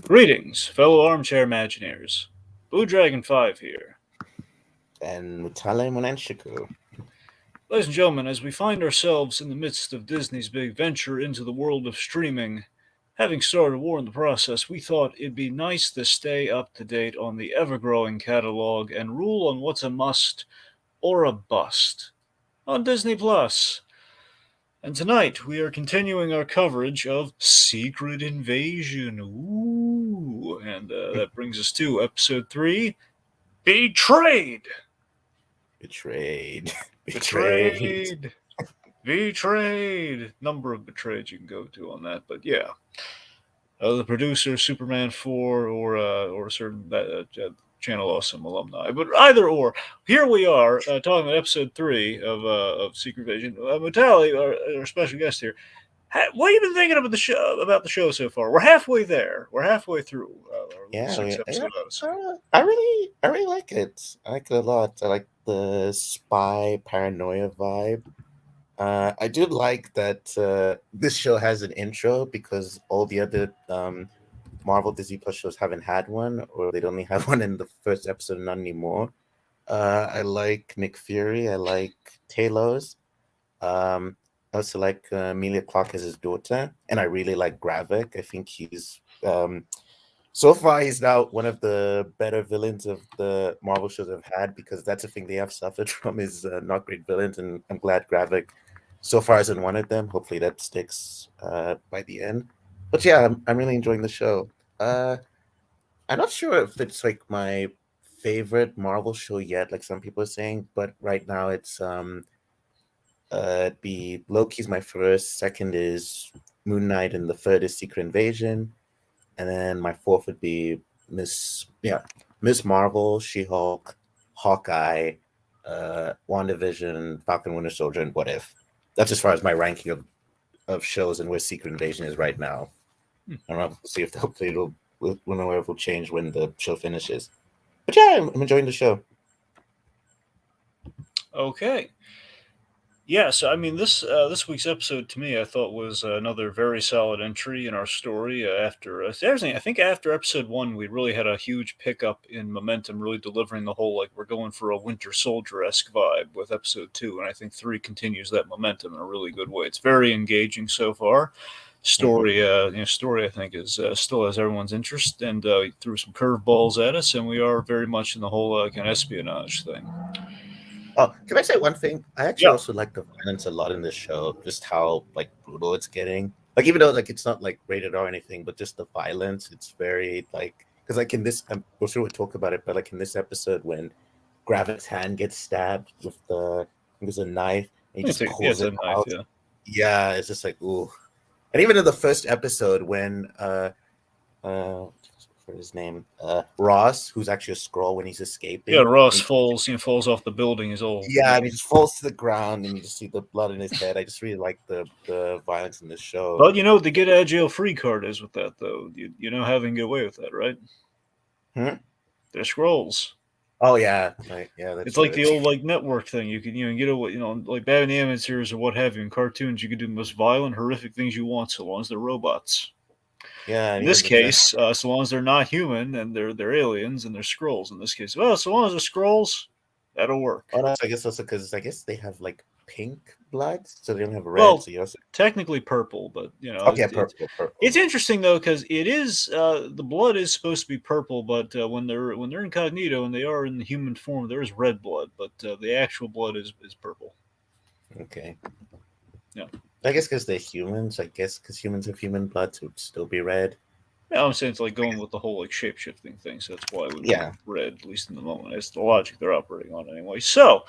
Greetings, fellow armchair Imagineers. Blue Dragon 5 here. And Mutale Monenshiku. Ladies and gentlemen, as we find ourselves in the midst of Disney's big venture into the world of streaming, having started a war in the process, we thought it'd be nice to stay up to date on the ever growing catalog and rule on what's a must or a bust on Disney Plus. And tonight we are continuing our coverage of Secret Invasion. Ooh, and that brings us to episode 3, Betrayed. Betrayed. Betrayed. Betrayed. Betrayed. Number of betrayed you can go to on that, but yeah. The producer, Superman 4, or a certain Channel Awesome alumni. But either or, here we are talking about episode 3 of Secret Invasion. Mutali, our special guest here, what have you been thinking about the show so far? We're halfway there. We're halfway through our Yeah, 6 episode odyssey. I really like it. I like it a lot. I like the spy paranoia vibe. I do like that this show has an intro because all the other Marvel Disney Plus shows haven't had one, or they'd only have one in the first episode, and not anymore. I like Nick Fury. I like Talos. I also like Emilia Clarke as his daughter, and I really like Gravik. I think he's so far he's now one of the better villains of the Marvel shows I've had, because that's the thing they have suffered from is not great villains, and I'm glad Gravik so far isn't one of them. Hopefully that sticks by the end. But yeah, I'm really enjoying the show. I'm not sure if it's like my favorite Marvel show yet, like some people are saying, but right now it's be Loki's my first, second is Moon Knight, and the third is Secret Invasion, and then my fourth would be Miss Marvel, She Hulk, Hawkeye, WandaVision, Falcon Winter Soldier, and What If. That's as far as my ranking of shows and where Secret Invasion is right now. I don't know. We'll see if hopefully we'll know if it'll change when the show finishes. But yeah, I'm enjoying the show. Okay. Yeah, so I mean, this week's episode to me, I thought was another very solid entry in our story. After everything, I think after episode 1, we really had a huge pickup in momentum, really delivering the whole like we're going for a Winter Soldier esque vibe with episode 2, and I think 3 continues that momentum in a really good way. It's very engaging so far. Story I think is still has everyone's interest, and threw some curveballs at us, and we are very much in the whole kind of espionage thing. Oh, can I say one thing? I actually Yeah. also like the violence a lot in this show. Just how like brutal it's getting. Like even though like it's not like rated R or anything, but just the violence, it's very like because like in this, we'll sure we'll talk about it, but like in this episode when Gravik's hand gets stabbed with there's a knife, and he just Yeah, pulls it's a it knife. out. Yeah. Yeah, it's just like ooh. And even in the first episode when for his name Ross, who's actually a Skrull, when he's Yeah, escaping, Ross and falls off the building. He's all yeah, and he just falls to the ground, and you just see the blood in his head. I just really like the violence in this show. But you know what the get out of jail free card is with that though. You know how they can get away with that, right? Hmm? They're scrolls. Oh yeah, right. Yeah, that's It's like true. the old like network thing. You can get away, like Batman the Animated Series or what have you. In cartoons, you can do the most violent, horrific things you want, so long as they're robots. Yeah, and In this even the case, so long as they're not human and they're aliens and they're scrolls. In this case, well, so long as they're scrolls, that'll work. oh, no, I guess also because I guess they have like pink blood, so they don't have red. Well, So you also technically purple, but okay, purple, it's purple. interesting though because it is the blood is supposed to be purple, but when they're incognito and they are in the human form, there is red blood, but the actual blood is purple. Okay, Yeah, I guess because they're humans. I guess because humans have human blood, so it'd still be red. yeah. I'm saying it's like going with the whole like shape shifting thing, so that's why it would be Yeah, red at least in the moment. It's the logic they're operating on anyway. So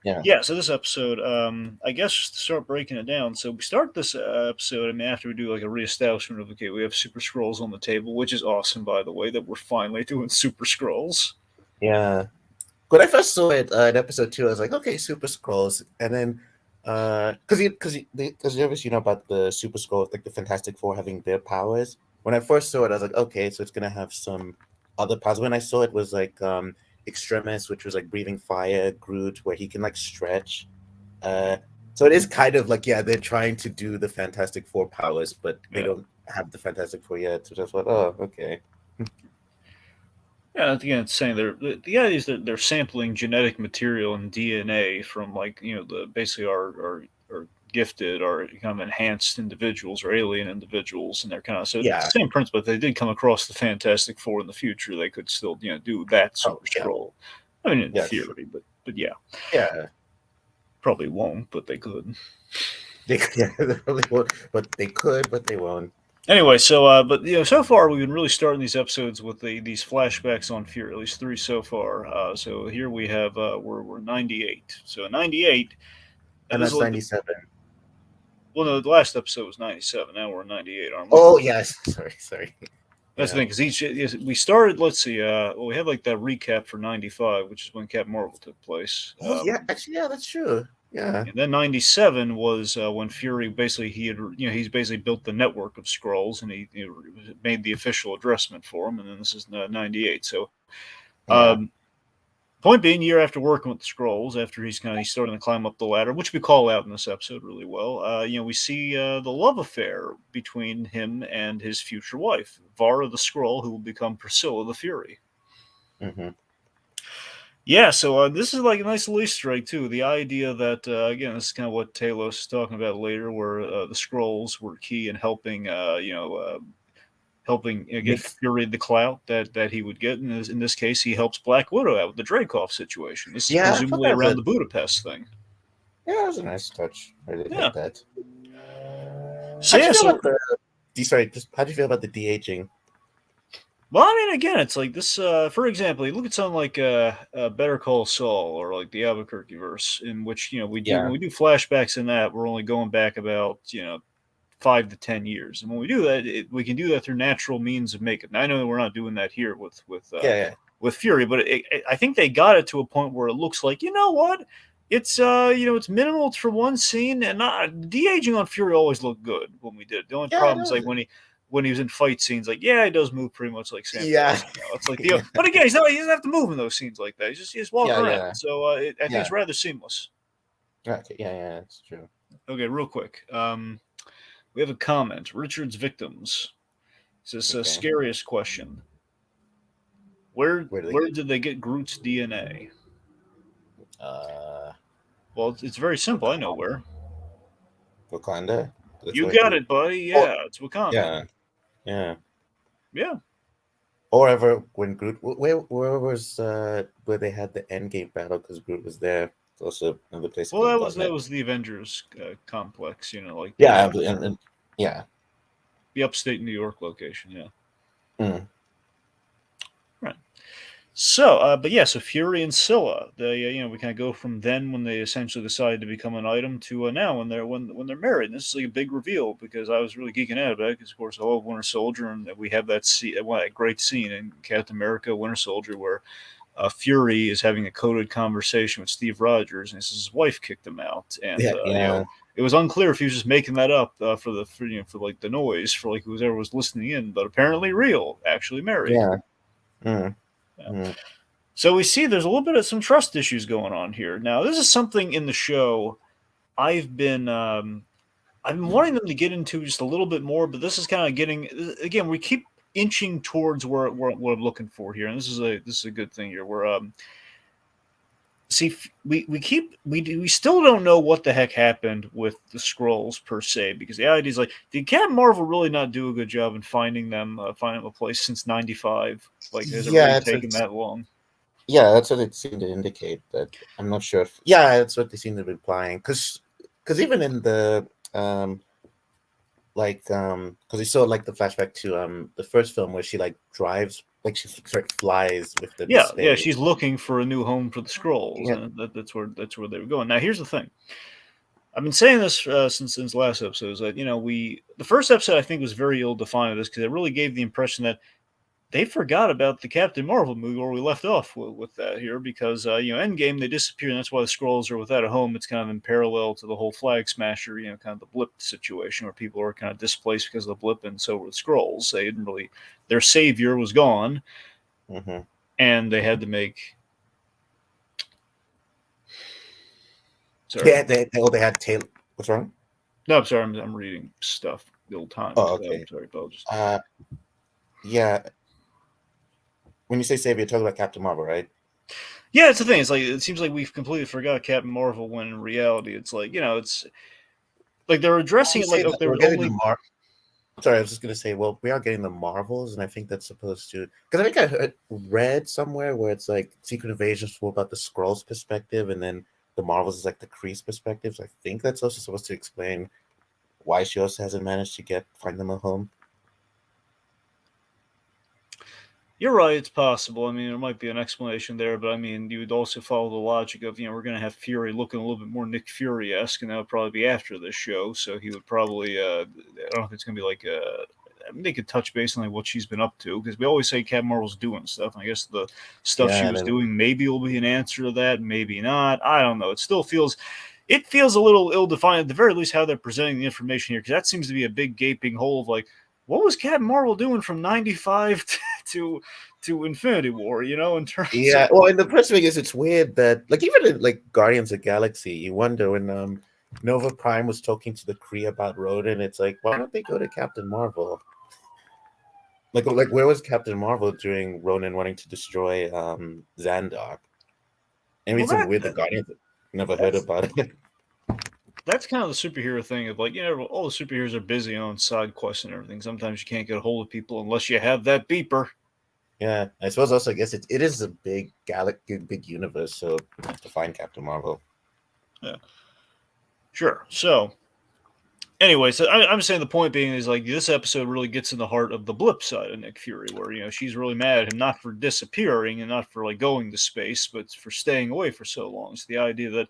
yeah, yeah, so this episode, I guess just to start breaking it down. So we start this episode. I mean, after we do like a reestablishment of okay, we have Super Scrolls on the table, which is awesome, by the way, that we're finally doing Super Scrolls. yeah. When I first saw it in episode 2, I was like, okay, Super Scrolls, and then because you obviously know about the Super Scrolls, like the Fantastic Four having their powers. When I first saw it, I was like, okay, so it's gonna have some other powers. When I saw it was like Extremis, which was like breathing fire, Groot, where he can like stretch. Uh, so it is kind of like yeah, they're trying to do the Fantastic Four powers, but they Yeah. don't. have the Fantastic Four yet. So just what? Oh, okay. Yeah, again, it's saying the idea is that they're sampling genetic material and DNA from like the basically our gifted or kind of enhanced individuals or alien individuals, and they're kind of so it's Yeah. the same principle. If they did come across the Fantastic Four in the future, they could still do that Oh, Super yeah. Scroll. I mean, in Yeah. Sure. theory, but yeah, Yeah. probably won't, but they could. They yeah, they probably won't, but they could, but they won't. Anyway, so but so far we've been really starting these episodes with these flashbacks on Fear, at least three so far. So here we have we're 98. So 98. Now And this is that's like 97. well, no, the last episode was 97. Now we're 98, aren't we? Oh yes. Sorry. That's the Yeah. thing because we started. Let's see. Well, we had like that recap for 95, which is when Captain Marvel took place. Oh yeah. Actually, yeah, that's true. Yeah. And then 97 was when Fury basically he's basically built the network of scrolls and he made the official addressment for him. And then this is 98. So Yeah. um, point being, year after working with the scrolls, after he's starting to climb up the ladder, which we call out in this episode really well. We see the love affair between him and his future wife, Vara the Skrull, who will become Priscilla the Fury. Mm-hmm. Yeah, so this is like a nice little Easter egg too. The idea that again, this is kind of what Talos is talking about later, where the scrolls were key in helping, helping give Make Fury the clout that he would get. In this case, he helps Black Widow out with the Dreykov situation. This is yeah, I thought presumably that was around a the Budapest thing. yeah, that was a nice touch. I did Yeah. like that. So How'd you yeah, feel so about sorry, just how'd you feel about the de-aging? well, I mean, again, it's like this. For example, you look at something like Better Call Saul or like the Albuquerque verse, in which we do when Yeah. we do flashbacks in that, we're only going back about 5 to 10 years. And when we do that, we can do that through natural means of makeup. Now, I know that we're not doing that here Yeah, with Fury, but I think they got it to a point where it looks like what it's it's minimal for one scene, and not de aging on Fury always looked good when we did. The only yeah. problem is like when he was in fight scenes, like he does move pretty much like Sam Yeah. Jackson. It's like Yeah. but again, he doesn't have to move in those scenes like that. He's walking Yeah, around, yeah. so I think Yeah. it's rather seamless. Okay, yeah, that's true. Okay, real quick. We have a comment. Richard's victims. It's the Okay. scariest question. Where Where do they where get did they get Groot's DNA? uh Well, it's very simple. I know where. Wakanda? That's You where got Groot. it, buddy. Oh, Yeah, it's Wakanda. yeah. Yeah. Yeah. Or ever when Groot where was where they had the Endgame battle because Groot was there. It's also another place I Well, could have that gotten it. was the Avengers complex. Like Yeah, yeah. the upstate New York location. Yeah. Mm. Right. So, but yeah, so Fury and Scylla, they we kind of go from then when they essentially decided to become an item to now when they're married. And this is like a big reveal because I was really geeking out about it because of course I love Winter Soldier and we have that great scene in Captain America Winter Soldier where Fury is having a coded conversation with Steve Rogers and his wife kicked him out and Yeah, yeah. it was unclear if he was just making that up for like the noise for like whoever was listening in, but apparently real, actually married. Yeah. Mm. Yeah. Mm. So we see there's a little bit of some trust issues going on here. Now, this is something in the show I've been wanting them to get into just a little bit more, but this is kind of getting again. We keep inching towards where what I'm looking for here, and this is a good thing here. Where see we still don't know what the heck happened with the scrolls per se because the idea is like did Captain Marvel really not do a good job in finding them a place since '95? Like has it Yeah, really taken that long? yeah, that's what it seemed to indicate. That I'm not sure if yeah, that's what they seem to be implying. Because even in the because we saw like the flashback to the first film where she like drives like she flies with them to Yeah, space. she's looking for a new home for the scrolls, Yeah, and that's where they were going. Now, here's the thing: I've been saying this since last episode. Is that the first episode I think was very ill defined of this because it really gave the impression that they forgot about the Captain Marvel movie where we left off with that here because Endgame they disappear and that's why the scrolls are without a home. It's kind of in parallel to the whole Flag Smasher, kind of the blip situation where people are kind of displaced because of the blip, and so were the scrolls. They didn't really their savior was gone, mm-hmm. and they had to make. Sorry. Yeah, they had tail. What's wrong? No, I'm sorry. I'm reading stuff. the old times. Oh, I'm okay. sorry, apologies. Uh, yeah. When you say save, you're talking about Captain Marvel, right? Yeah, it's the thing. It's like it seems like we've completely forgot Captain Marvel when in reality it's like it's like they're Well, addressing we it like say oh, that we're they're getting the only. Sorry, I was just gonna say, well, we are getting the Marvels, and I think that's supposed to, because I think read somewhere where it's like Secret Invasion is more about the Skrulls' perspective, and then the Marvels is like the Kree's perspective. So I think that's also supposed to explain why she also hasn't managed to find them a home. You're right. It's possible. I mean, there might be an explanation there, but I mean, you would also follow the logic of we're going to have Fury looking a little bit more Nick Fury esque, and that would probably be after this show. So he would probably. I don't know if it's going to be like. I mean, they could touch base on like what she's been up to because we always say Captain Marvel's doing stuff. And I guess the stuff she Yeah, was then, doing maybe will be an answer to that, maybe not. I don't know. It still feels. It feels a little ill-defined at the very least how they're presenting the information here because that seems to be a big gaping hole of like what was Captain Marvel doing from '95 to Infinity War, in terms of yeah. Well, and the first thing is it's weird that like even in like Guardians of the Galaxy, you wonder when Nova Prime was talking to the Kree about Rodan, it's like why don't they go to Captain Marvel? Like where was Captain Marvel during Ronan wanting to destroy Xandar? Maybe well it's weird the that Guardians never heard that's about it. that's kind of the superhero thing of like all the superheroes are busy on side quests and everything. Sometimes you can't get a hold of people unless you have that beeper. Yeah, I suppose also I guess it is a big galaxy, big universe, so you have to find Captain Marvel. Yeah, sure. So anyway, so I'm saying the point being is like this episode really gets in the heart of the blip side of Nick Fury, where she's really mad at him not for disappearing and not for like going to space, but for staying away for so long. It's the idea that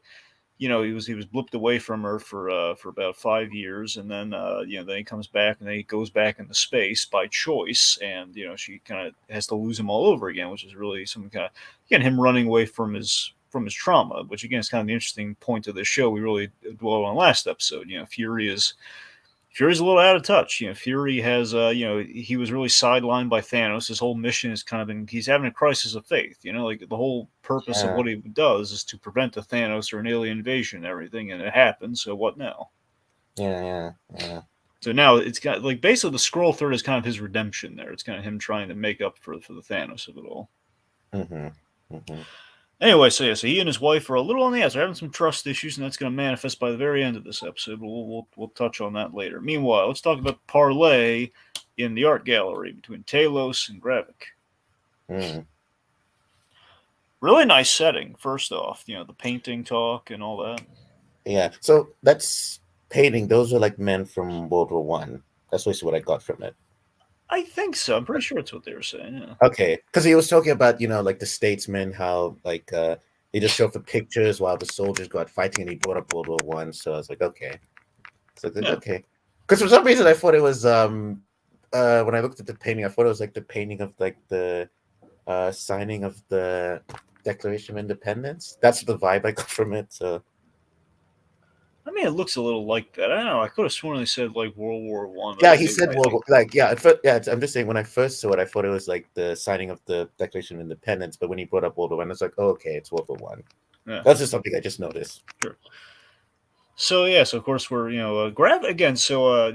he was blipped away from her for about 5 years, and then then he comes back and then he goes back into space by choice, and she kind of has to lose him all over again, which is really some kind of again him running away from his trauma, which again is kind of the interesting point of this show. We really dwelled on last episode. Fury's a little out of touch. Fury has, he was really sidelined by Thanos. His whole mission is kind of he's having a crisis of faith. Like the whole purpose of Yeah, what he does is to prevent a Thanos or an alien invasion and everything, and it happens. So what now? yeah. So now it's got like basically the Skrull third is kind of his redemption there. It's kind of him trying to make up for the Thanos of it all. Mm-hmm. Mm-hmm. Anyway, so he and his wife are a little on the edge. They're having some trust issues, and that's going to manifest by the very end of this episode. We'll touch on that later. Meanwhile, let's talk about the parlay in the art gallery between Talos and Gravik. Mm. Really nice setting. First off, the painting talk and all that. Yeah. So that's painting. Those are like men from World War One. That's basically what I got from it. I think so. I'm pretty sure it's what they were saying. Yeah. Okay, because he was talking about like the statesmen, how like they just show up the pictures while the soldiers go out fighting, and he brought up World War One. So I was like, okay, so like, Yeah. okay, because for some reason I thought it was when I looked at the painting, I thought it was like the painting of like the signing of the Declaration of Independence. That's the vibe I got from it. So I mean, it looks a little like that. I don't know. I could have sworn they said like World War One, but yeah, I he maybe said I World think War, like yeah, at first, yeah. I'm just saying when I first saw it, I thought it was like the signing of the Declaration of Independence. But when he brought up World War One, I was like, oh, okay, it's World War One. yeah, That's just something I just noticed. sure. So yeah, so of course we're grab again. So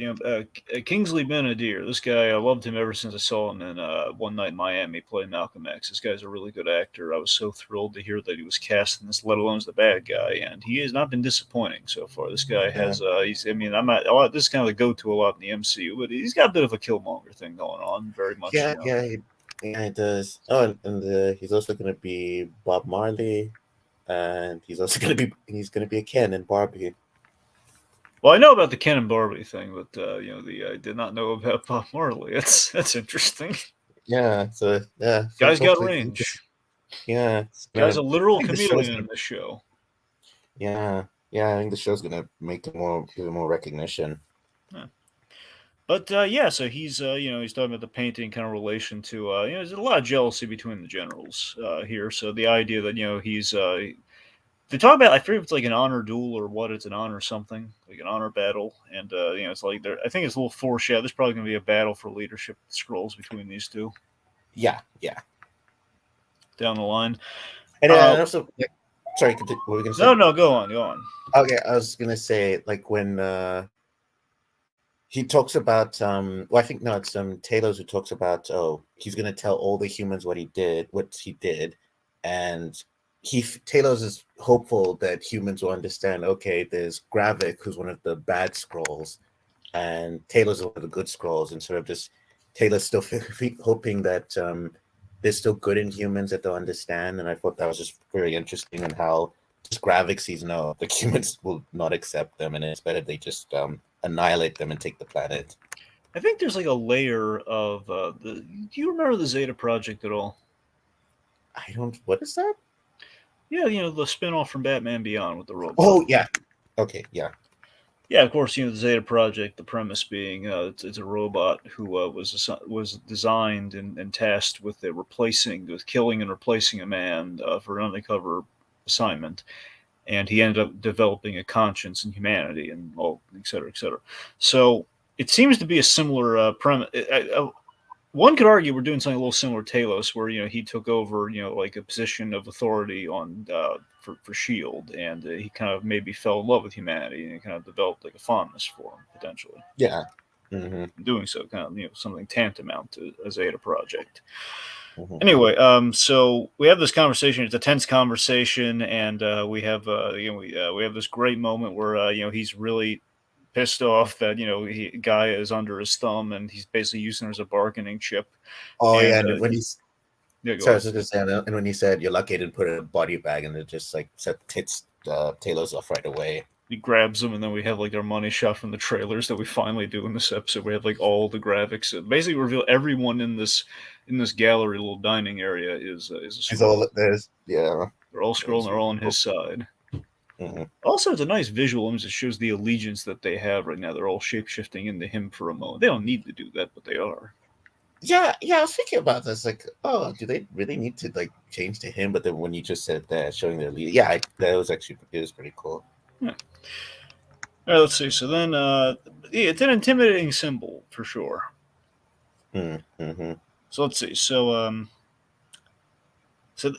Kingsley Ben-Adir, this guy I loved him ever since I saw him in One Night in Miami play Malcolm X. This guy's a really good actor. I was so thrilled to hear that he was cast in this, let alone as the bad guy, and he has not been disappointing so far. This guy Yeah. has he's I mean I'm not a lot, this is kind of the go-to a lot in the MCU, but he's got a bit of a Killmonger thing going on, very much. Yeah, it does. Oh, and he's also going to be Bob Marley, and he's going to be a Ken in Barbie. Well, I know about the Ken and Barbie thing, but I did not know about Bob Marley. That's interesting. Yeah, so yeah, I think Guy's got hopefully, range. yeah, Guy's a I literal think the show's chameleon gonna, in this show. yeah, I think the show's gonna make it more, give it more recognition. Yeah. But yeah, so he's talking about the painting kind of relation to there's a lot of jealousy between the generals here. So the idea that he's they talk about I forget if it's like an honor duel or what. It's an honor something like an honor battle, and it's like there. I think it's a little foreshadow. There's probably going to be a battle for leadership scrolls between these two Yeah, down the line. and also, like, sorry, what were we gonna say? No, no, go on, go on. Okay, I was gonna say like when he talks about well, I think no, it's Talos who talks about, oh, he's gonna tell all the humans what he did, and Talos is hopeful that humans will understand. Okay, there's Gravik, who's one of the bad scrolls, and Taylor's one of the good scrolls, and sort of just Taylor's still hoping that there's still good in humans that they'll understand. And I thought that was just very interesting, and how just Gravik sees no, the humans will not accept them, and it's better they just annihilate them and take the planet. I think there's like a layer of the. Do you remember the Zeta Project at all? I don't. What is that? Yeah, the spinoff from Batman Beyond with the robot. Oh yeah. Okay. Yeah. Yeah, of course, the Zeta Project. The premise being it's a robot who was designed and tasked with killing and replacing a man for an undercover assignment, and he ended up developing a conscience in humanity and all, et cetera, et cetera. So it seems to be a similar premise. One could argue we're doing something a little similar to Talos, where he took over, like a position of authority on for Shield, and he kind of maybe fell in love with humanity, and he kind of developed like a fondness for him potentially. Yeah. Mm-hmm. In doing so, kind of something tantamount to a Zeta Project. Mm-hmm. Anyway, so we have this conversation. It's a tense conversation, and we have we have this great moment where he's really pissed off that guy is under his thumb, and he's basically using her as a bargaining chip. Oh And yeah, and when he's yeah, go sorry, I ahead. was just gonna say, and when he said you're lucky I didn't put it in a body bag, and it just like set tits Taylor's off right away. He grabs him, and then we have like our money shot from the trailers that we finally do in this episode. We have like all the graphics. Basically, reveal everyone in this gallery, little dining area is a It's Skrull. all there's yeah. They're all It Skrull, and was they're all really on cool. his side. Mm-hmm. Also, it's a nice visual image that shows the allegiance that they have right now. They're all shape shifting into him for a moment. They don't need to do that, but they are. Yeah, yeah, I was thinking about this. Like, oh, do they really need to like change to him? But then when you just said that, showing their lead, yeah, that was actually it was pretty cool. Yeah. All right, let's see. So then, yeah, it's an intimidating symbol for sure. Mm-hmm. So let's see. So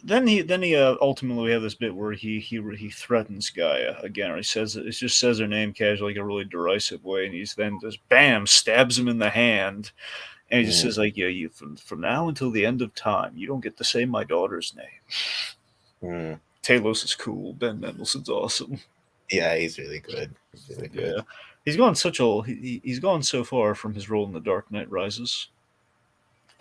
then he ultimately we have this bit where he threatens Gaia again, or he says it just says her name casually, like a really derisive way, and he's then just bam stabs him in the hand, and he just Mm-hmm. says like, yeah, you from now until the end of time, you don't get to say my daughter's name. Mm. Talos is cool. Ben Mendelsohn's awesome. Yeah, he's really good. He's really Yeah, good. he's gone so far from his role in The Dark Knight Rises.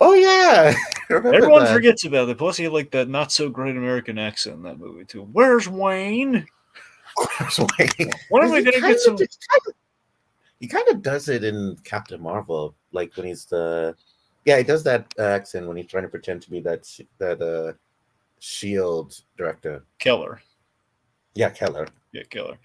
Oh yeah, I remember Everyone that. forgets about it. Plus, he had like that not so great American accent in that movie too. Where's Wayne? When are we he gonna kind get of some? he kind of does it in Captain Marvel, like when he's the yeah, he does that accent when he's trying to pretend to be that Shield director. Keller. Yeah, Keller. Yeah, Keller.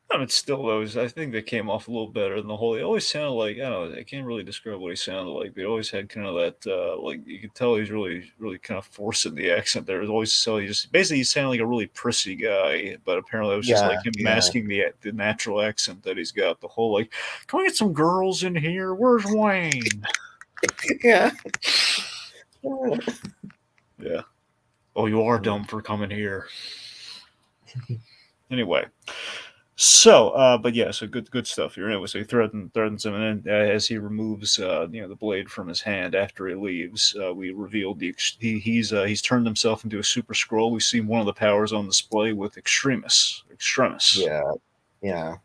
I mean, still though, I think they came off a little better than the whole. He always sounded like I don't know. I can't really describe what he sounded like. But he always had kind of that like you could tell he's really kind of forcing the accent. There was always so he just basically he sounded like a really prissy guy. But apparently it was just Yeah, like him yeah, masking the natural accent that he's got. The whole like, can we get some girls in here? Where's Wayne? yeah. Yeah. Oh, you are Mm. dumb for coming here. Anyway, so, but yeah, so good stuff here. Anyway, so he threatens him, and then as he removes, the blade from his hand after he leaves, we revealed he's turned himself into a super scroll. We see one of the powers on display with extremis. Yeah, yeah,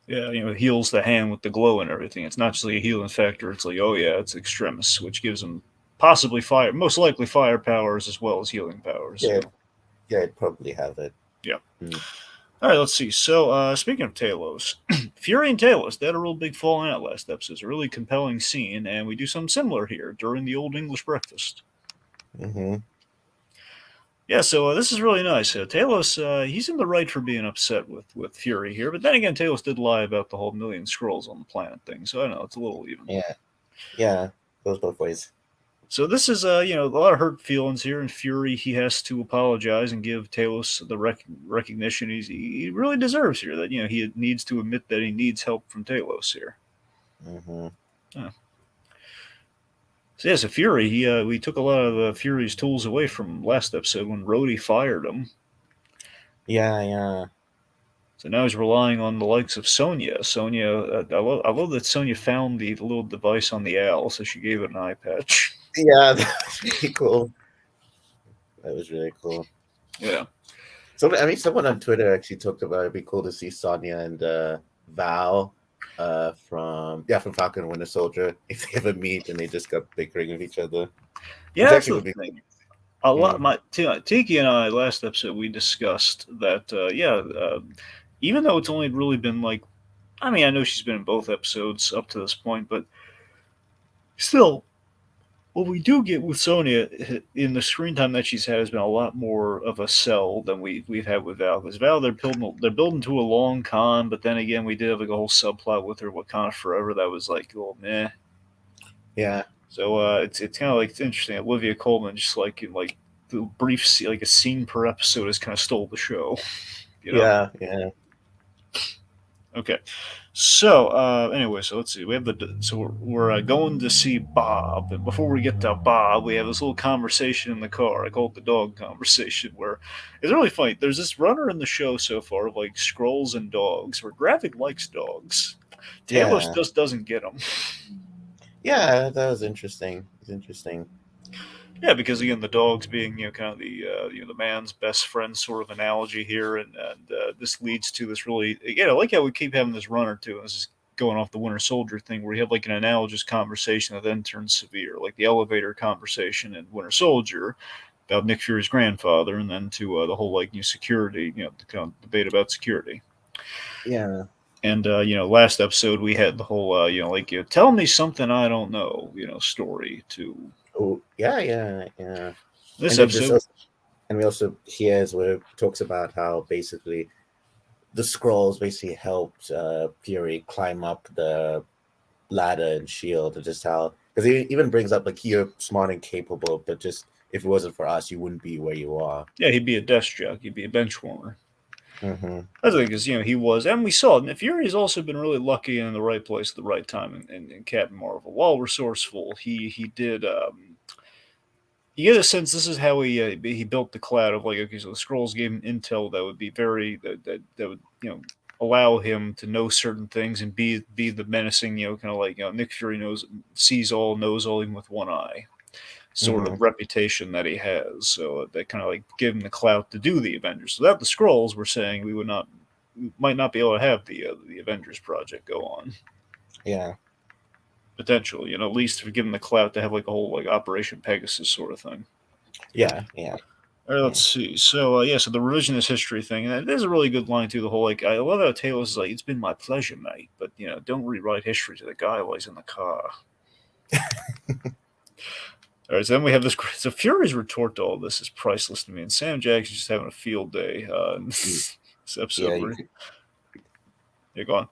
Yeah, heals the hand with the glow and everything. It's not just like a healing factor. It's like, oh yeah, it's extremis, which gives him possibly fire, most likely fire powers as well as healing powers. yeah, So yeah. I'd probably have it. yeah. Mm. All right, let's see. So, speaking of Talos, Fury and Talos, they had a real big falling out last episode. It's a really compelling scene, and we do something similar here during the Old English Breakfast. Mm-hmm. Yeah, so this is really nice. Talos, he's in the right for being upset with Fury here, but then again, Talos did lie about the whole million scrolls on the planet thing, so I don't know, it's a little even. Yeah, yeah. Goes both ways. So this is, a lot of hurt feelings here, and Fury, he has to apologize and give Talos the recognition he really deserves here, that, he needs to admit that he needs help from Talos here. Mm-hmm. Yeah. So yeah, so Fury, we took a lot of Fury's tools away from last episode when Rhodey fired him. Yeah, yeah. So now he's relying on the likes of Sonya. Sonya, I love that Sonya found the little device on the owl, so she gave it an eye patch. Yeah, that was really cool. That was really cool. Yeah. So I mean, someone on Twitter actually talked about it'd be cool to see Sonya and Val from Falcon and Winter Soldier if they ever meet and they just got bickering with each other, Yeah, which that's actually the would be thing. A lot. cool. Tiki and I last episode we discussed that. Even though it's only really been like, I mean, I know she's been in both episodes up to this point, but still, what we do get with Sonya in the screen time that she's had has been a lot more of a sell than we've had with Val. Because Val, they're building to a long con, but then again, we did have like a whole subplot with her Wakanda Forever that was like, oh meh. Yeah, So it's kind of like it's interesting. Olivia Colman just like in like the brief like a scene per episode has kind of stole the show. You know. yeah, yeah, Okay. So anyway, so let's see. We have we're going to see Bob, and before we get to Bob, we have this little conversation in the car. I call it the dog conversation, where it's really funny. There's this runner in the show so far of like Skrulls and dogs, where Graphic likes dogs. Talos yeah, just doesn't get them. yeah. That was interesting. It's interesting. Yeah, because again, the dogs being kind of the man's best friend sort of analogy here, and this leads to this really I like how we keep having this runner too. And this is going off the Winter Soldier thing, where you have like an analogous conversation that then turns severe, like the elevator conversation in Winter Soldier about Nick Fury's grandfather, and then to the whole like new security, the kind of debate about security. Yeah. And last episode we had the whole tell me something I don't know, story to Oh, yeah, yeah, yeah. this And then this episode. also, and we also hears where it talks about how basically the scrolls basically helped Fury climb up the ladder and shield, and just how because he even brings up like you're smart and capable, but just if it wasn't for us, you wouldn't be where you are. Yeah, he'd be a desk jock. He'd be a bench warmer. Mm-hmm. That's because he was, and we saw it. And Fury's also been really lucky and in the right place at the right time in Captain Marvel. While resourceful, he did. You get a sense this is how he built the cloud of like, okay, so the scrolls gave him intel that would be very that would allow him to know certain things and be the menacing, kind of like Nick Fury sees all, knows all, even with one eye sort Mm-hmm. of reputation that he has. So they kind of like give him the clout to do the Avengers. So that the scrolls were saying we might not be able to have the Avengers project go on Yeah. potentially. At least if we give him the clout to have like a whole like Operation Pegasus sort of thing. Yeah. Yeah. All right, Yeah. let's see. So so the revisionist history thing, and there's a really good line too. The whole like I love how Talos is like, "It's been my pleasure, mate," but don't rewrite history to the guy while he's in the car. All right, so then we have this. So Fury's retort to all this is priceless to me, and Sam Jackson's just having a field day in Y- this episode. Yeah. Where you're going,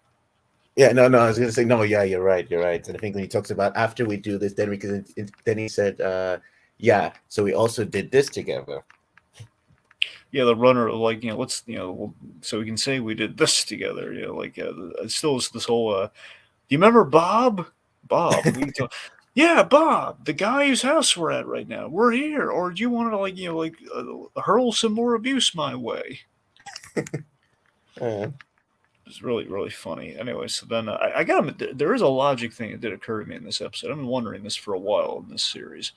Yeah. No. No. I was gonna say no. Yeah. You're right. You're right. And I think when he talks about after we do this, then we can. Then he said, "Yeah. So we also did this together." yeah, the runner, like let's so we can say we did this together. Like it's still this whole. Do you remember Bob? Bob, we talk. Yeah, Bob, the guy whose house we're at right now. We're here, or do you want to hurl some more abuse my way? Uh, It's really, really funny. Anyway, so then I got him. There is a logic thing that did occur to me in this episode. I've been wondering this for a while in this series.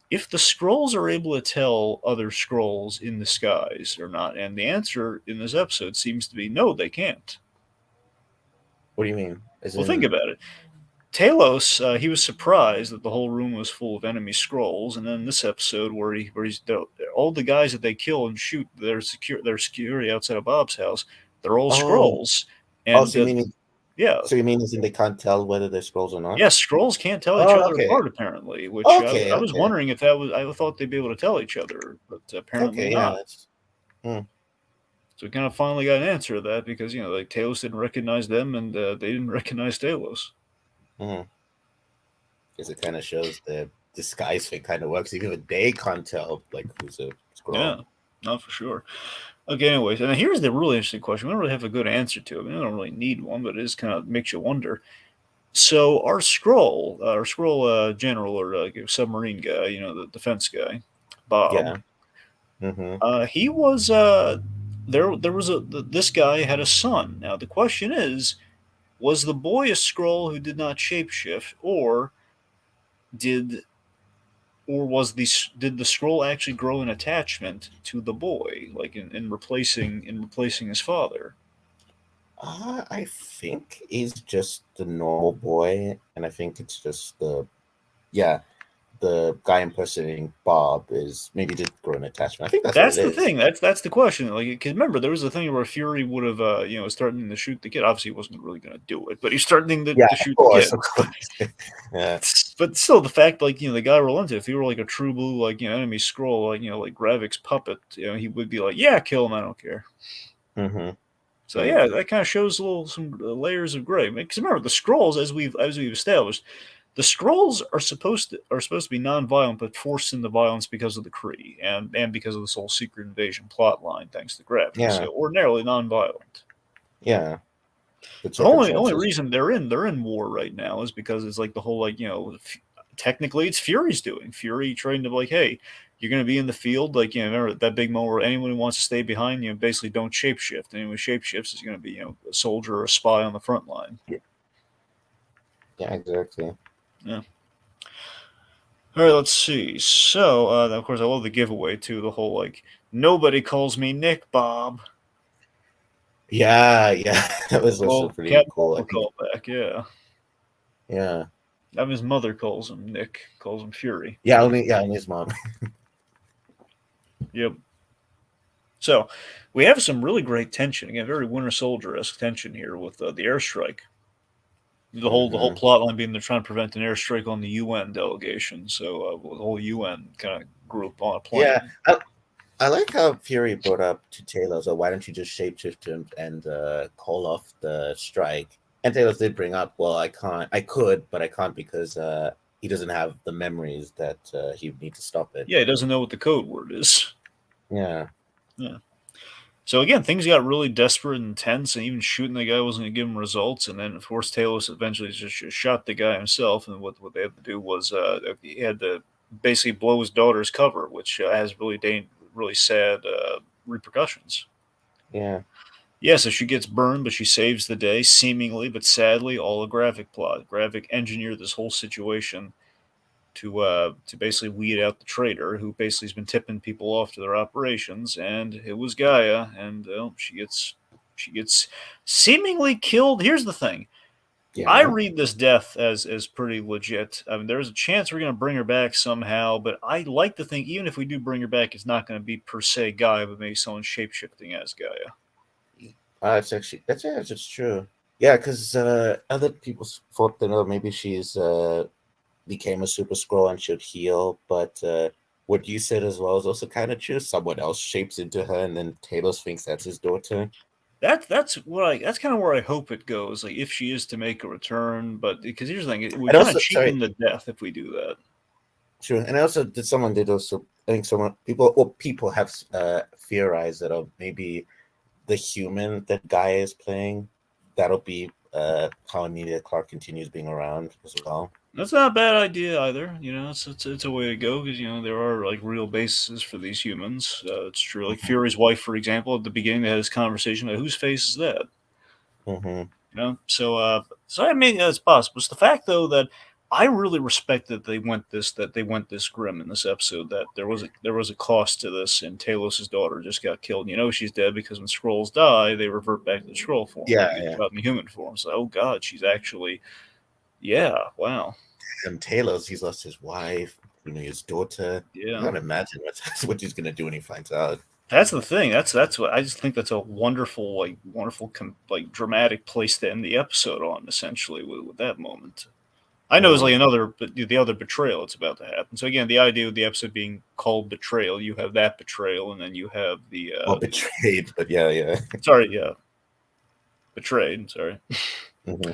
If the scrolls are able to tell other scrolls in the skies or not, and the answer in this episode seems to be no, they can't. what do you mean? As Well, think in, about it. Talos, he was surprised that the whole room was full of enemy scrolls, and then this episode where he's all the guys that they kill and shoot, their security outside of Bob's house, they're all oh, scrolls, oh, and yeah, so you mean as in they can't tell whether they're scrolls or not? yeah, scrolls can't tell each Oh, other okay, apart apparently. Which okay, I was okay, wondering if that was I thought they'd be able to tell each other, but apparently okay. Yeah, not. that's. Hmm, So we kind of finally got an answer to that because like Talos didn't recognize them and they didn't recognize Talos. hmm. Because it kind of shows the disguise thing kind of works. Even they can't tell like who's a Yeah, scroll. not for sure. Okay, anyways, and here's the really interesting question. We don't really have a good answer to it. I mean, I don't really need one, but it just kind of makes you wonder. So our scroll general or submarine guy, the defense guy, Bob, Yeah. Mm-hmm. he was there was this guy had a son. Now the question is, was the boy a Skrull who did not shapeshift, did or was the did the Skrull actually grow an attachment to the boy, like in replacing his father? I think he's just the normal boy, and I think it's just yeah, the guy impersonating Bob is maybe did grow an attachment. I think that's what it That's the is. thing. That's the question. Like, because remember, there was a thing where Fury would have, starting to shoot the kid. Obviously, he wasn't really going to do it, but he's starting Yeah, to of shoot the course, kid. of course. Yeah. But still, the fact, like, the guy relented. If he were like a true blue, like, enemy Skrull, like, like Gravik's puppet, he would be like, yeah, kill him. I don't care. Mm-hmm. So Mm. yeah, that kind of shows some layers of gray. Because remember, the Skrulls, as we've established, the Skrulls are supposed to be non-violent, but forced into violence because of the Kree and because of this whole secret invasion plot line, thanks to Gravik. Yeah, So ordinarily non-violent. yeah. With The only circumstances. reason they're in war right now is because it's like the whole, like, technically it's Fury's doing. Fury trying to, like, hey, you're going to be in the field, like, remember that big moment where anyone who wants to stay behind, basically don't shapeshift. Anyone who shapeshifts is going to be, a soldier or a spy on the front line. Yeah, yeah, exactly. Yeah. All right, let's see. So, of course, I love the giveaway too. The whole, like, nobody calls me Nick, Bob. Yeah, yeah. That was also Well, pretty Captain cool. I Marvel think. callback, yeah. Yeah, I mean, his mother calls him Nick, calls him Fury. only his mom. Yep. So, we have some really great tension again, very Winter Soldier esque tension here with the airstrike. The whole Hmm. plot line being they're trying to prevent an airstrike on the UN delegation. So, the whole UN kind of group on a Yeah, plane. I like how Fury brought up to Taylor, so why don't you just shapeshift him and call off the strike? And Taylor did bring up, well, I can't, I could, but I can't because he doesn't have the memories that he would need to stop it. Yeah, he doesn't know what the code word is. Yeah, Yeah. So again, things got really desperate and tense, and even shooting the guy wasn't going to give him results. And then, of course, Talos eventually just shot the guy himself. And what they had to do was he had to basically blow his daughter's cover, which has really sad repercussions. yeah, Yeah, so she gets burned, but she saves the day, seemingly, but sadly, all a Gravik plot. Gravik engineered this whole situation to basically weed out the traitor who basically has been tipping people off to their operations, and it was Gaia, and she gets seemingly killed. Here's the thing: I yeah. read this death as pretty legit. I mean, there's a chance we're going to bring her back somehow, but I like to think even if we do bring her back, it's not going to be per se Gaia, but maybe someone shapeshifting as Gaia. It's actually that's just true. Yeah, because other people thought that maybe she's became a super scroll and should heal, but what you said as well is also kind of true. Someone else shapes into her, and then Talos thinks that's his daughter. That's kind of where I hope it goes. Like if she is to make a return, but because here's the thing, it would And kind of also, sorry, cheapen the death if we do that. true. And also, someone did also, I think someone, people have theorized that maybe the human that Gaia is playing, that'll be how Amelia Clark continues being around as well. That's not a bad idea either. It's a way to go because there are like real bases for these humans. It's true. Like Hmm. Fury's wife, for example, at the beginning they had this conversation about whose face is that. Hmm. So I mean it's possible. It's the fact though that I really respect that they went this grim in this episode. That there was a cost to this, and Talos's daughter just got killed. She's dead because when Skrulls die, they revert back to the Skrull form. Yeah, They get yeah. shot in the human form. So oh god, she's actually yeah, wow. And Talos, he's lost his wife, his daughter. I Yeah. can't imagine what he's gonna do when he finds out. That's the thing. That's what I just think that's a wonderful, like dramatic place to end the episode on. Essentially, with that moment, I know it's Mm. like another, but the other betrayal that's about to happen. So again, the idea of the episode being called betrayal, you have that betrayal, and then you have Well, betrayed, but yeah, yeah. sorry, yeah, betrayed. Sorry. Hmm.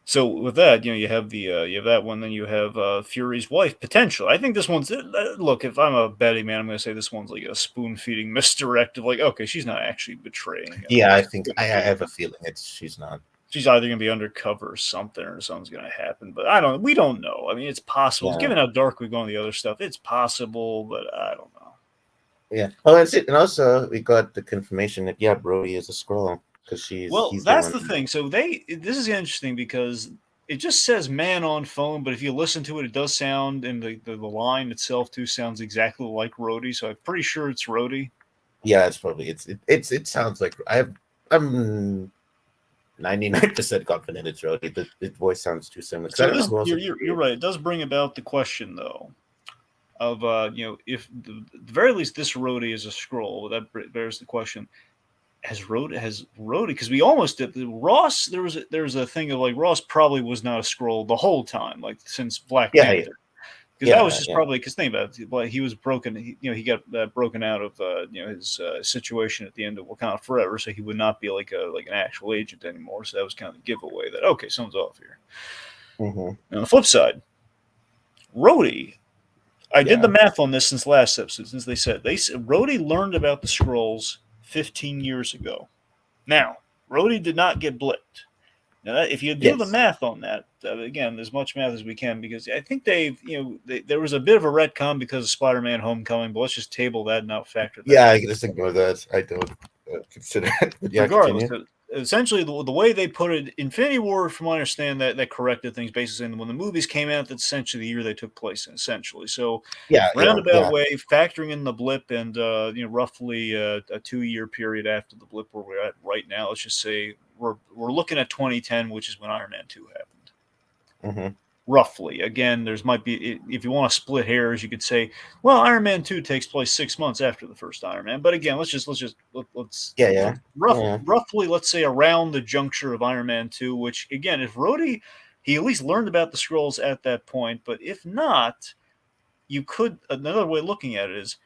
So with that, you have that one. Then you have Fury's wife potential. I think this one's look. If I'm a betting man, I'm going to say this one's like a spoon feeding misdirective. Like, okay, she's not actually betraying him. Yeah, I He's think going I to be have a feeling she's not. she's either going to be undercover or something, or something's going to happen. But we don't know. I mean, it's possible. Yeah, Given how dark we go on the other stuff, it's possible, but I don't know. Yeah. Oh, and also we got the confirmation that yeah, Brody is a Skrull because Well, he's the that's one. the thing. So this is interesting because it just says man on phone, but if you listen to it, it does sound, and the line itself too sounds exactly like Rhodey. So I'm pretty sure it's Rhodey. Yeah, it's probably it sounds like I'm 99% confident it's Rhodey. The voice sounds too similar because I So don't know this who else it you're could be. right. It does bring about the question though of if the very least this Rhodey is a scroll, that bears the question: has Rhodey because we almost did the Ross. There was a thing of like Ross probably was not a scroll the whole time, like since Black Yeah, yeah, Panther. Because that was yeah, just yeah. probably because think about it, like he was broken. He got broken out of his situation at the end of Wakanda Forever, so he would not be like an actual agent anymore. So that was kind of the giveaway that okay, something's off here. Hmm. And on the flip side, Rhodey. I did the Yeah. math on this since last episode. Since they said Rhodey learned about the scrolls 15 years ago. Now Rhodey did not get blipped. Now, if you do the Yes. math on that, again, as much math as we can, because I think there was a bit of a retcon because of Spider-Man: Homecoming, but let's just table that and not factor that Yeah, in. I can just ignore that. I don't consider it. But yeah, Regardless, continue. essentially the way they put it, Infinity War, from what I understand, that corrected things basically saying when the movies came out, that's essentially the year they took place in, essentially. So Yeah, yeah, roundabout yeah, way, factoring in the blip and roughly a 2 year period after the blip where we're at right now, let's just say we're looking at 2010, which is when Iron Man 2 happened. hmm Roughly. Again, there's might be if you want to split hairs, you could say, well, Iron Man 2 takes place 6 months after the first Iron Man. But again, let's yeah, yeah, yeah. roughly let's say around the juncture of Iron Man 2, which again, if Rhodey he at least learned about the scrolls at that point, but if not, you could another way of looking at it is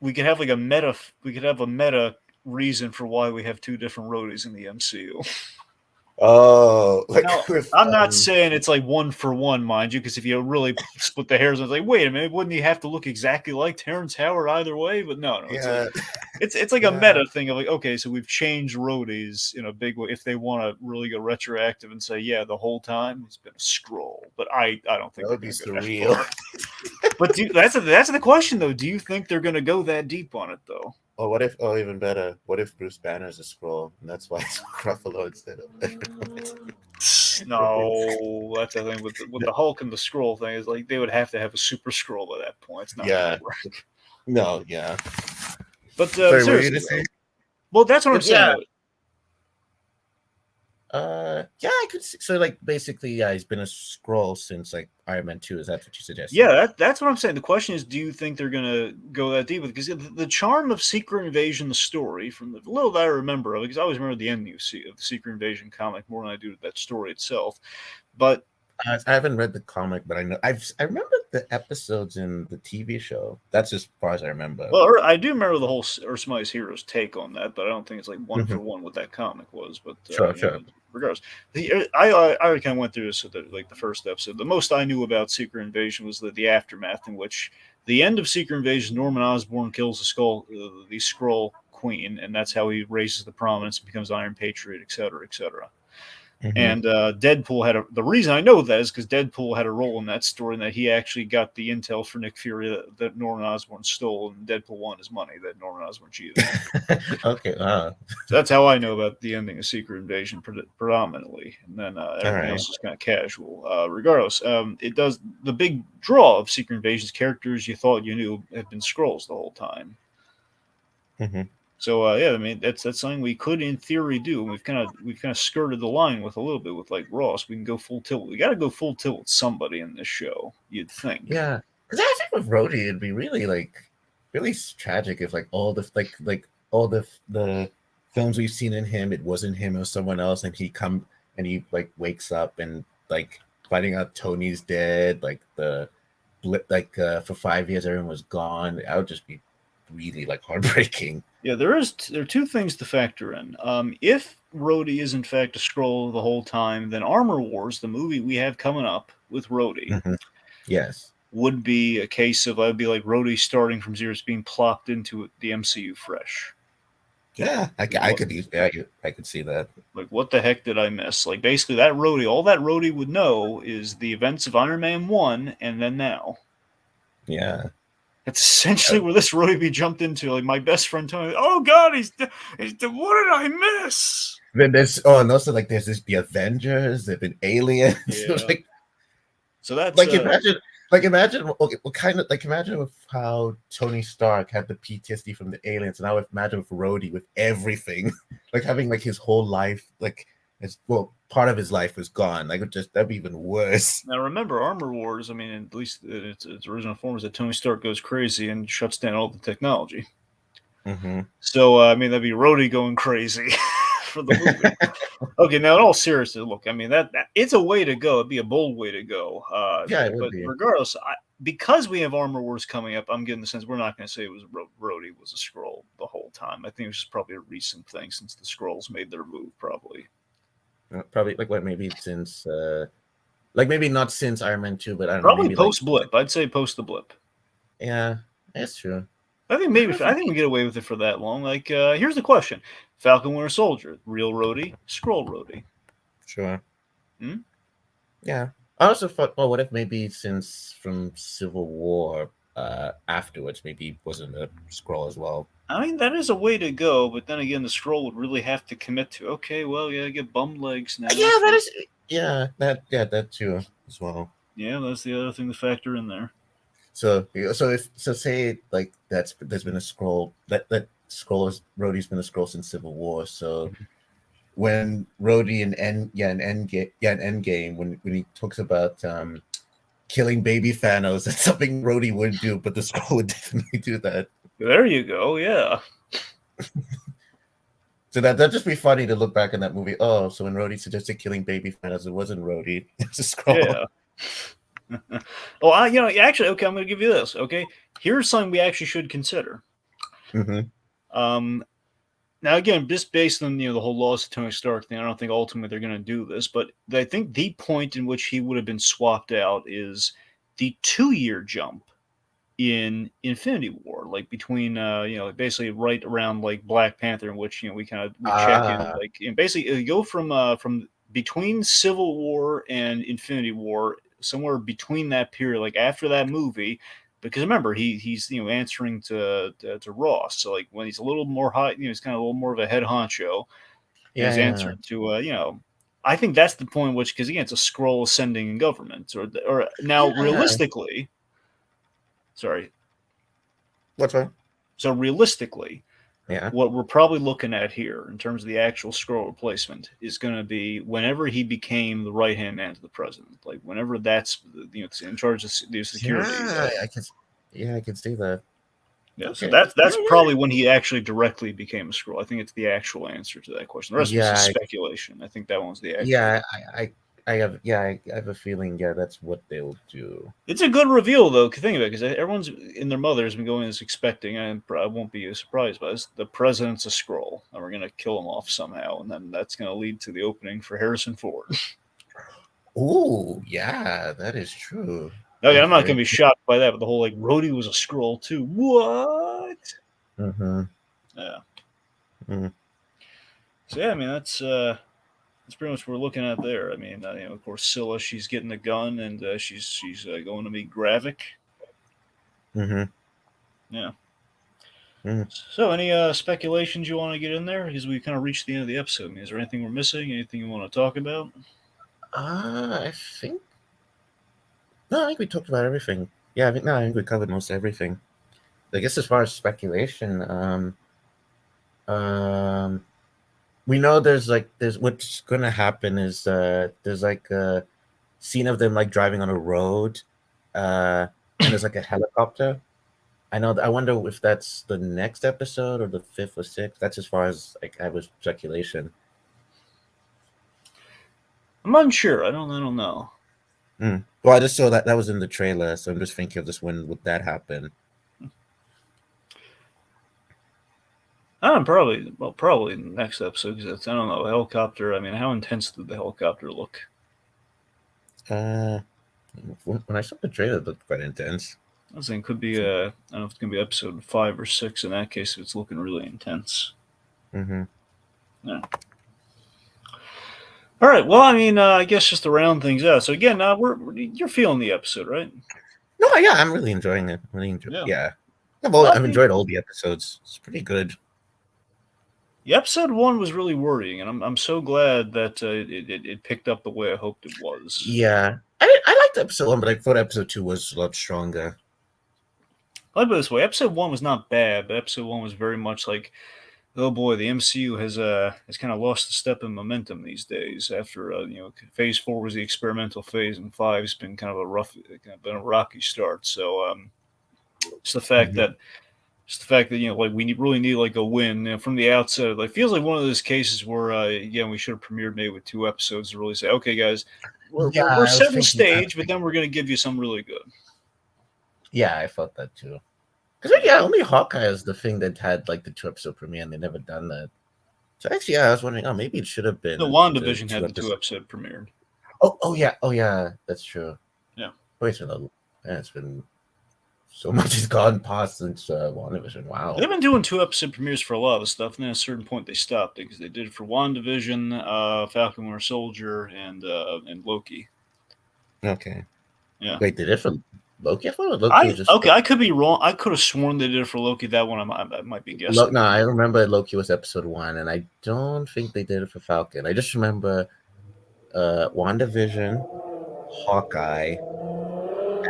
we could have a meta reason for why we have two different Rhodys in the MCU. Oh, like Now, with I'm not saying it's like one for one, mind you, because if you really split the hairs, I was like, wait a minute, wouldn't he have to look exactly like Terrence Howard either way? But no, it's like yeah, it's like a yeah. meta thing of like, okay, so we've changed roadies in a big way. If they want to really go retroactive and say, yeah, the whole time it's been a scroll, but I don't That think they're would be going to go that surreal. far. But that's the question though. Do you think they're going to go that deep on it though? Or what if? Oh, even better. What if Bruce Banner's a scroll, and that's why it's Gruffalo instead of? No, that's the thing with the Hulk and the scroll thing is like they would have to have a super scroll at that point. It's not going to Yeah. work. No. Yeah. But Sorry, what were you seriously gonna say? though, well, that's what I'm But saying yeah. though. Yeah, I could see. So, like, basically, yeah, he's been a scroll since like Iron Man 2. Is that what you're Yeah, suggesting? that's what I'm saying. The question is, do you think they're going to go that deep? Because the charm of Secret Invasion, the story, from the little that I remember of, because I always remember the ending of the Secret Invasion comic more than I do that story itself. But I haven't read the comic, but I remember the episodes in the TV show. That's as far as I remember. well, I do remember the whole Somebody's Heroes take on that, but I don't think it's like one for Mhm. one what that comic was. But Sure, sure. regardless, I already kind of went through this at like the first episode. The most I knew about Secret Invasion was the aftermath, in which the end of Secret Invasion, Norman Osborn kills the Skrull Queen, and that's how he raises the prominence and becomes Iron Patriot, etc., etc. Hmm. And Deadpool the reason I know that is because Deadpool had a role in that story, and that he actually got the intel for Nick Fury that Norman Osborn stole, and Deadpool wanted his money that Norman Osborn cheated on him. Okay. So that's how I know about the ending of Secret Invasion predominantly, and then All everything right. else is kind of casual. Regardless, it does the big draw of Secret Invasion's characters you thought you knew had been scrolls the whole time. Hmm. So yeah, I mean that's something we could in theory do. And we've kind of skirted the line with a little bit with like Ross. We can go full tilt. We got to go full tilt with somebody in this show. You'd think. Yeah, because I think with Rhodey, it'd be really really tragic if like all the films we've seen in him, it wasn't him or someone else, and he like wakes up and like finding out Tony's dead, like the blip, like for 5 years everyone was gone. That would just be really like heartbreaking. Yeah, there are two things to factor in. If Rhodey is in fact a scroll the whole time, then Armor Wars, the movie we have coming up with Rhodey, Hmm. Yes. would be a case of I'd be like Rhodey starting from zero, it's being plopped into the MCU fresh. Yeah, Like I what? could yeah, I could see that. Like what the heck did I miss? Like basically that Rhodey, all that Rhodey would know is the events of Iron Man 1 and then now. Yeah. That's essentially where this Roby jumped into. Like my best friend Tony, oh God, what did I miss? Then and also like there's the Avengers, there've been aliens. Yeah. like So that's like imagine imagine okay, what kind of like imagine with how Tony Stark had the PTSD from the aliens, and I would imagine with Rhodey with everything, like having like his whole life, like part of his life was gone. Like that'd be even worse. now. Remember, Armor Wars. I mean, at least its original form is that Tony Stark goes crazy and shuts down all the technology. Mm-hmm. So I mean, that'd be Rhodey going crazy for the movie. Okay, now in all seriousness, look, I mean that it's a way to go. It'd be a bold way to go. Yeah, it would But be. regardless, because we have Armor Wars coming up, I'm getting the sense we're not going to say it was Rhodey was a Skrull the whole time. I think it was just probably a recent thing since the Skrulls made their move, probably. Probably like what maybe since like maybe not since Iron Man 2, but I don't know, Probably maybe like post blip. I'd say post the blip. yeah, that's true. I think we get away with it for that long. Like, here's the question: Falcon Winter Soldier, real Rhodey, Skrull Rhodey. Sure. Hmm? Yeah. I also thought, well, what if maybe since from Civil War afterwards, maybe he wasn't a Skrull as well. I mean, that is a way to go, but then again, the Skrull would really have to commit to, okay, well, yeah, I get bum legs now. Yeah, that is. That too as well. Yeah, that's the other thing to factor in there. So say like there's been a Skrull that Skrull is Rhodey's been a Skrull since Civil War. So when Rhodey in Endgame when he talks about killing baby Thanos, that's something Rhodey would do, but the Skrull would definitely do that. There you go, yeah. So that'd just be funny to look back in that movie. Oh, so when Rhodey suggested killing baby Thanos, it wasn't Rhodey, it was a Skrull. Yeah. Oh, actually, okay, I'm going to give you this, okay? Here's something we actually should consider. Mm-hmm. Now, again, just based on, the whole loss of Tony Stark thing, I don't think ultimately they're going to do this, but I think the point in which he would have been swapped out is the 2-year jump in Infinity War, like between basically right around like Black Panther, in which we check in, like, basically go from between Civil War and Infinity War, somewhere between that period, like after that movie, because remember he's answering to Ross, so like when he's a little more high, he's kind of a little more of a head honcho, he's Yeah. answering to I think that's the point, which, because again, it's a Skrull ascending in government, or now Yeah. realistically, sorry. What's right? So realistically, Yeah. what we're probably looking at here in terms of the actual Skrull replacement is going to be whenever he became the right hand man to the president, like whenever that's in charge of the security. Yeah, I can see that. Yeah, so Okay. that's Yeah, probably when he actually directly became a Skrull. I think it's the actual answer to that question. The rest of this is yeah, speculation. I think that one's the actual. yeah. I have a feeling. Yeah, that's what they'll do. It's a good reveal, though. Think of it, because everyone's in their mother has been going as expecting, and I won't be surprised by this. The president's a Skrull, and we're going to kill him off somehow, and then that's going to lead to the opening for Harrison Ford. Oh, yeah, that is true. Okay, I'm That's not going to very. be shocked by that, but the whole like Rhodey was a Skrull too. What? Mm-hmm. Yeah. Mm-hmm. So yeah, I mean that's pretty much what we're looking at there. I mean, of course, Scylla, she's getting the gun, and she's going to meet Gravik. Mm-hmm. Yeah. Mm-hmm. So, any speculations you want to get in there? Because we kind of reached the end of the episode. I mean, is there anything we're missing? Anything you want to talk about? I think. No, I think we talked about everything. Yeah, I think we covered most everything. I guess as far as speculation, um, we know there's what's gonna happen is there's like a scene of them like driving on a road, and there's like a helicopter. I know. I wonder if that's the next episode or the fifth or sixth. That's as far as like I was speculation. I'm unsure. I don't know. Well, I just saw that was in the trailer, so I'm just thinking of this when would that happen? Probably in the next episode, because I don't know, helicopter. I mean, how intense did the helicopter look? Uh, when I saw the trailer, it looked quite intense. I was saying could be I don't know if it's gonna be episode 5 or 6. In that case, if it's looking really intense. Mm-hmm. Yeah. All right. Well, I mean, I guess just to round things out. So again, you're feeling the episode, right? No, Oh yeah, I'm really enjoying it. Really enjoy. Yeah. Yeah, Well, I I've think enjoyed all the episodes. It's pretty good. the episode one was really worrying, and I'm so glad that it picked up the way I hoped it was. Yeah, I liked episode one, but I thought episode two was a lot stronger. I'll put it this way: episode one was not bad, but episode one was very much like, oh boy, the MCU has kind of lost the step in momentum these days. After phase four was the experimental phase, and five's been kind of been a rocky start. So it's the fact Mhm. that like we really need like a win from the outset. Like feels like one of those cases where again we should have premiered maybe with two episodes to really say, okay, guys, Yeah, we're I was setting the thinking. I was stage, but thinking. then we're going to give you something really good. Yeah, I felt that too. Because yeah, only Hawkeye is the thing that had like the 2 episode premiere, and they never done that. So actually, yeah, I was wondering. Oh, maybe it should have No, been the WandaVision had two the two episode. episode premiered. Oh yeah, that's true. Yeah. Wait, it's been so much has gone past since WandaVision. Wow. They've been doing two episode premieres for a lot of stuff, and then at a certain point they stopped it because they did it for WandaVision, Falcon Winter Soldier, and Loki. Okay. Yeah. Wait, did it for Loki? I thought Loki was just. I could be wrong. I could have sworn they did it for Loki. That one I might be guessing. No, I remember Loki was episode one, and I don't think they did it for Falcon. I just remember WandaVision, Hawkeye,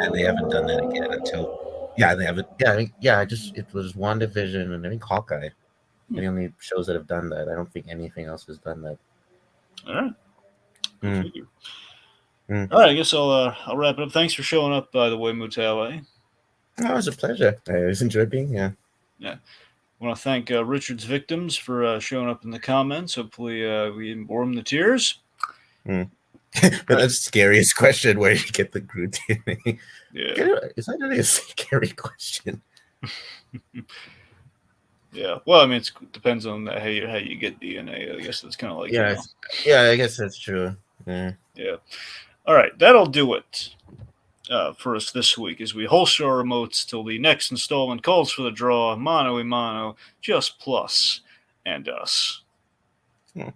and they haven't done that again until. Yeah, they haven't. Yeah, I just it was WandaVision and I think Hawkeye. The only shows that have done that. I don't think anything else has done that. All right. Go Mm. figure. Mm. All right, I guess I'll wrap it up. Thanks for showing up, by the way, Mutale. No, it was a pleasure. I always enjoy being here. Yeah. I want to thank Richard's victims for showing up in the comments. Hopefully, we didn't bore them to tears. Mm. But that's the scariest question, where you get the Groot DNA. Yeah. Is that really a scary question? Yeah. Well, I mean, it depends on how you get DNA. I guess it's kind of like Yeah, I guess that's true. Yeah. Yeah. All right, that'll do it for us this week as we holster our remotes till the next installment calls for the draw. Mano a mano, just Plus and Us. Yeah.